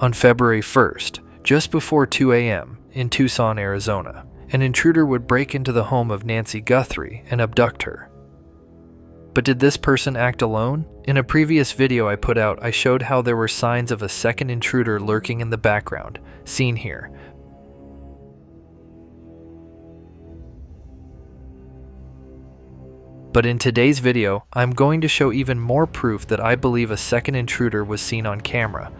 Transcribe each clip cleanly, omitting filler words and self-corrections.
On February 1st, just before 2 a.m. in Tucson, Arizona, an intruder would break into the home of Nancy Guthrie and abduct her. But did this person act alone? In a previous video I put out, I showed how there were signs of a second intruder lurking in the background, seen here. But in today's video, I'm going to show even more proof that I believe a second intruder was seen on camera.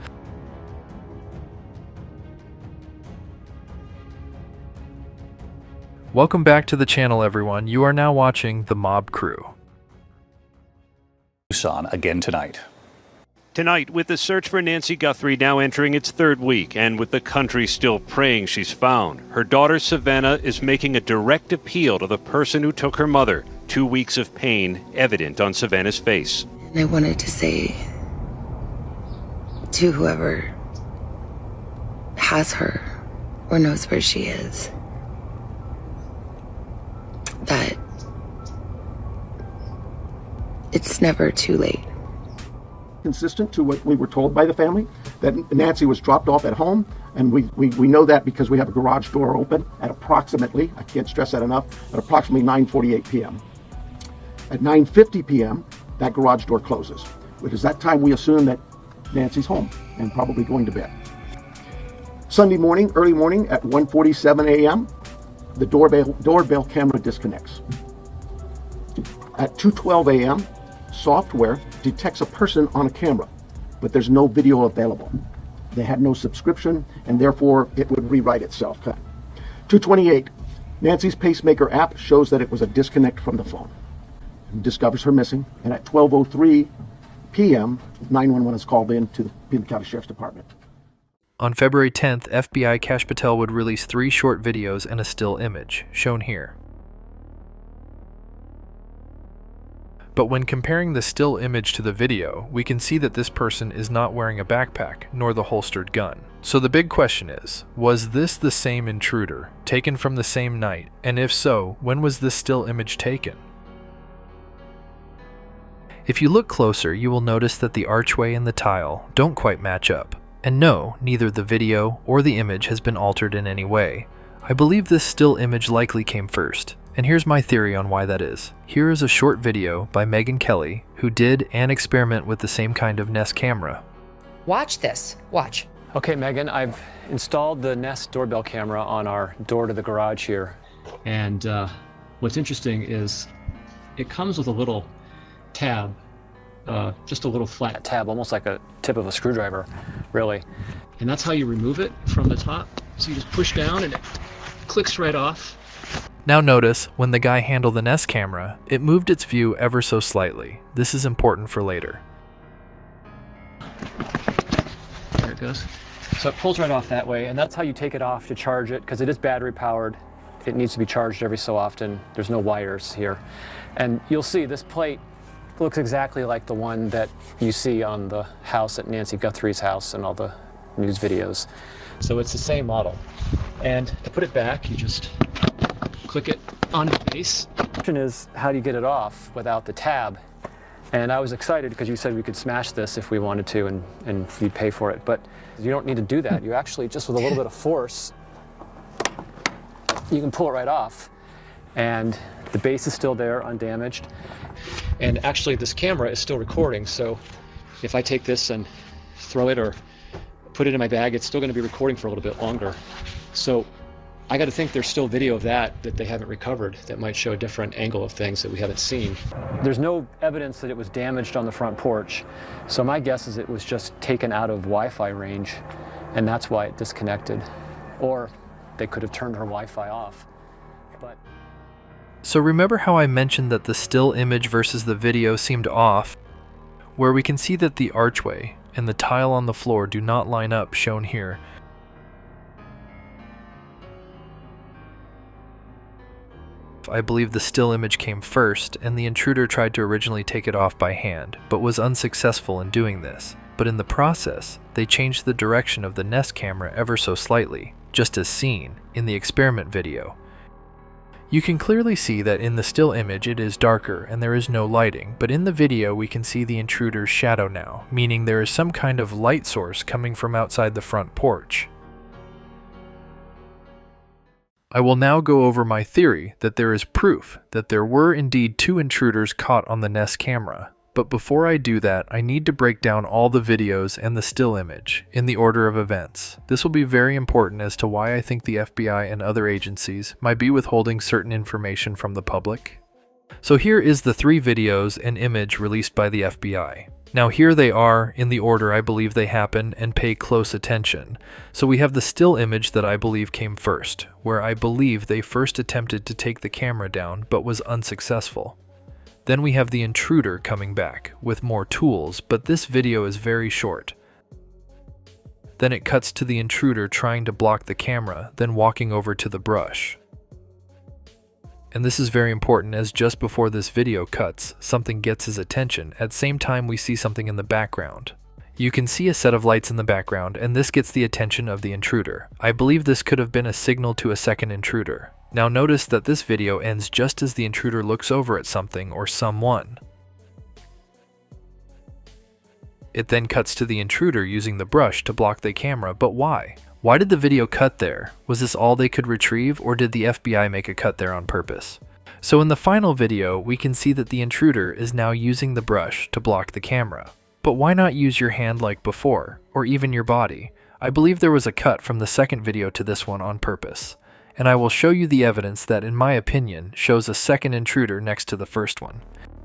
Welcome back to the channel, everyone. You are now watching The Mob Crew. Tucson again tonight. Tonight, with the search for Nancy Guthrie now entering its third week, and with the country still praying she's found, her daughter Savannah is making a direct appeal to the person who took her mother. 2 weeks of pain evident on Savannah's face. And I wanted to say to whoever has her or knows where she is that it's never too late. Consistent to what we were told by the family, that Nancy was dropped off at home, and we know that because we have a garage door open at approximately, I can't stress that enough, at approximately 9:48 p.m. At 9:50 p.m., that garage door closes, which is that time we assume that Nancy's home and probably going to bed. Sunday morning, early morning at 1:47 a.m., the doorbell camera disconnects. At 2:12 a.m., software detects a person on a camera, but there's no video available. They had no subscription, and therefore it would rewrite itself. 2:28, Nancy's pacemaker app shows that it was a disconnect from the phone. It discovers her missing, and at 12:03 p.m., 911 is called in to the Pima County Sheriff's Department. On February 10th, FBI Kash Patel would release 3 short videos and a still image, shown here. But when comparing the still image to the video, we can see that this person is not wearing a backpack, nor the holstered gun. So the big question is, was this the same intruder, taken from the same night? And if so, when was this still image taken? If you look closer, you will notice that the archway and the tile don't quite match up. And no, neither the video or the image has been altered in any way. I believe this still image likely came first. And here's my theory on why that is. Here is a short video by Megan Kelly, who did an experiment with the same kind of Nest camera. Watch this. Watch. Okay, Megan, I've installed the Nest doorbell camera on our door to the garage here. And what's interesting is it comes with a little tab, just a little flat tab, almost like a tip of a screwdriver, really. And that's how you remove it from the top. So you just push down and it clicks right off. Now notice, when the guy handled the Nest camera, it moved its view ever so slightly. This is important for later. There it goes. So it pulls right off that way, and that's how you take it off to charge it, because it is battery powered. It needs to be charged every so often. There's no wires here. And you'll see this plate looks exactly like the one that you see on the house at Nancy Guthrie's house and all the news videos. So it's the same model. And to put it back, you just click it on the base. The question is, how do you get it off without the tab? And I was excited because you said we could smash this if we wanted to, and you'd pay for it. But you don't need to do that. You actually, just with a little bit of force, you can pull it right off. And the base is still there, undamaged. And actually, this camera is still recording. So if I take this and throw it or put it in my bag, it's still going to be recording for a little bit longer. So I got to think there's still video of that they haven't recovered that might show a different angle of things that we haven't seen. There's no evidence that it was damaged on the front porch. So my guess is it was just taken out of Wi-Fi range, and that's why it disconnected. Or they could have turned her Wi-Fi off. But So remember how I mentioned that the still image versus the video seemed off, where we can see that the archway and the tile on the floor do not line up, shown here. I believe the still image came first, and the intruder tried to originally take it off by hand, but was unsuccessful in doing this. But in the process, they changed the direction of the Nest camera ever so slightly, just as seen in the experiment video. You can clearly see that in the still image it is darker and there is no lighting, but in the video we can see the intruder's shadow now, meaning there is some kind of light source coming from outside the front porch. I will now go over my theory that there is proof that there were indeed 2 intruders caught on the Nest camera. But before I do that, I need to break down all the videos and the still image in the order of events. This will be very important as to why I think the FBI and other agencies might be withholding certain information from the public. So here is the 3 videos and image released by the FBI. Now here they are in the order I believe they happened, and pay close attention. So we have the still image that I believe came first, where I believe they first attempted to take the camera down but was unsuccessful. Then we have the intruder coming back with more tools, but this video is very short. Then it cuts to the intruder trying to block the camera, then walking over to the brush. And this is very important, as just before this video cuts, something gets his attention. At the same time we see something in the background. You can see a set of lights in the background, and this gets the attention of the intruder. I believe this could have been a signal to a second intruder. Now notice that this video ends just as the intruder looks over at something or someone. It then cuts to the intruder using the brush to block the camera, but why? Why did the video cut there? Was this all they could retrieve, or did the FBI make a cut there on purpose? So in the final video, we can see that the intruder is now using the brush to block the camera. But why not use your hand like before, or even your body? I believe there was a cut from the second video to this one on purpose. And I will show you the evidence that, in my opinion, shows a second intruder next to the first one.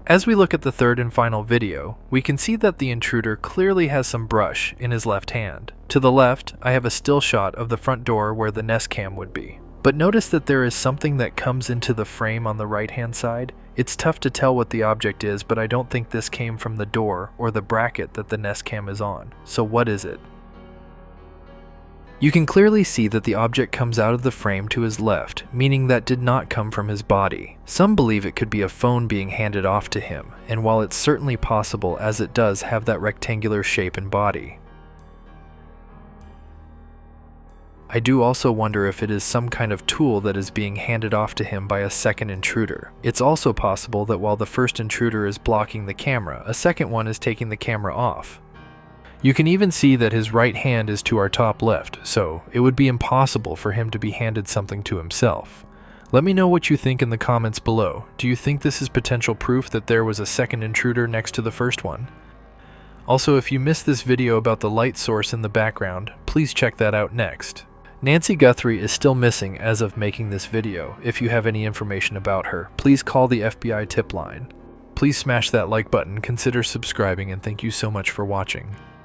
As we look at the third and final video, we can see that the intruder clearly has some brush in his left hand. To the left, I have a still shot of the front door where the Nest cam would be. But notice that there is something that comes into the frame on the right-hand side. It's tough to tell what the object is, but I don't think this came from the door or the bracket that the Nest cam is on. So what is it? You can clearly see that the object comes out of the frame to his left, meaning that did not come from his body. Some believe it could be a phone being handed off to him, and while it's certainly possible, as it does have that rectangular shape and body, I do also wonder if it is some kind of tool that is being handed off to him by a second intruder. It's also possible that while the first intruder is blocking the camera, a second one is taking the camera off. You can even see that his right hand is to our top left, so it would be impossible for him to be handed something to himself. Let me know what you think in the comments below. Do you think this is potential proof that there was a second intruder next to the first one? Also, if you missed this video about the light source in the background, please check that out next. Nancy Guthrie is still missing as of making this video. If you have any information about her, please call the FBI tip line. Please smash that like button, consider subscribing, and thank you so much for watching.